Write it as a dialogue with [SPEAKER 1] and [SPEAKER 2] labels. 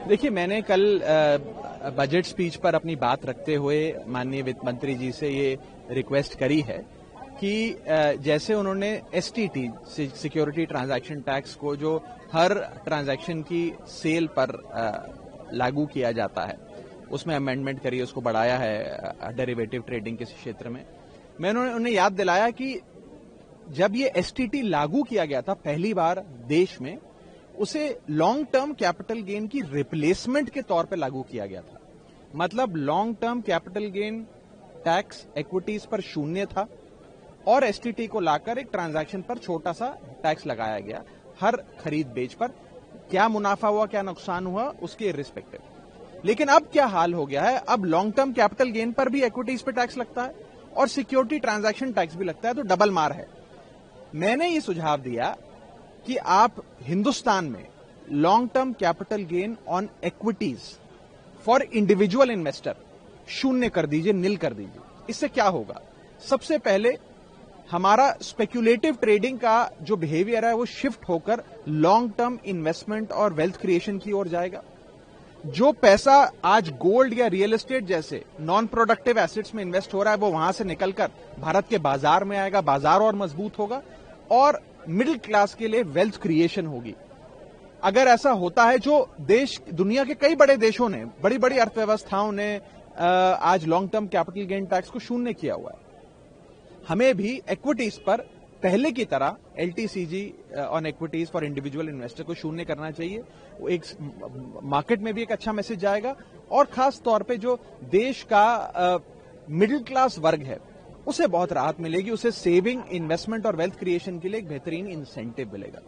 [SPEAKER 1] देखिए, मैंने कल बजट स्पीच पर अपनी बात रखते हुए माननीय वित्त मंत्री जी से ये रिक्वेस्ट करी है कि जैसे उन्होंने एसटीटी सिक्योरिटी ट्रांजैक्शन टैक्स को जो हर ट्रांजैक्शन की सेल पर लागू किया जाता है, उसमें अमेंडमेंट करी, उसको बढ़ाया है डेरिवेटिव ट्रेडिंग के क्षेत्र में। मैंने उन्हें याद दिलाया कि जब ये एसटीटी लागू किया गया था पहली बार देश में, उसे लॉन्ग टर्म कैपिटल गेन की रिप्लेसमेंट के तौर पे लागू किया गया था। मतलब long term capital gain tax equities पर शून्य था और एसटीटी को लाकर एक ट्रांजैक्शन पर छोटा सा टैक्स लगाया गया हर खरीद बेच पर। क्या मुनाफा हुआ, क्या नुकसान हुआ, उसके रिस्पेक्टिव। लेकिन अब क्या हाल हो गया है, अब लॉन्ग टर्म कैपिटल गेन पर भी इक्विटीज पे टैक्स लगता है और सिक्योरिटी ट्रांजैक्शन टैक्स भी लगता है, तो डबल मार है। मैंने ये सुझाव दिया कि आप हिंदुस्तान में long term capital gain on equities for individual investor शून्य कर दीजिए, नील कर दीजिए। इससे क्या होगा? सबसे पहले हमारा स्पेक्युलेटिव ट्रेडिंग का जो बिहेवियर है वो शिफ्ट होकर लॉन्ग टर्म इन्वेस्टमेंट और वेल्थ क्रिएशन की ओर जाएगा। जो पैसा आज गोल्ड या रियल एस्टेट जैसे नॉन प्रोडक्टिव एसेट्स में इन्वेस्ट हो रहा है, वो वहां से निकलकर भारत के बाजार में आएगा, बाजार और मजबूत होगा और मिडिल क्लास के लिए वेल्थ क्रिएशन होगी। अगर ऐसा होता है, जो देश दुनिया के कई बड़े देशों ने, बड़ी बड़ी अर्थव्यवस्थाओं ने आज long term capital gain tax को शून्य किया हुआ है, हमें भी इक्विटीज पर पहले की तरह LTCG on equities for individual investor को शून्य करना चाहिए। वो एक मार्केट में भी एक अच्छा मैसेज जाएगा और खास तौर पे जो देश का मिडिल क्लास वर्ग है उसे बहुत राहत मिलेगी, उसे सेविंग, इन्वेस्टमेंट और वेल्थ क्रिएशन के लिए एक बेहतरीन इंसेंटिव मिलेगा।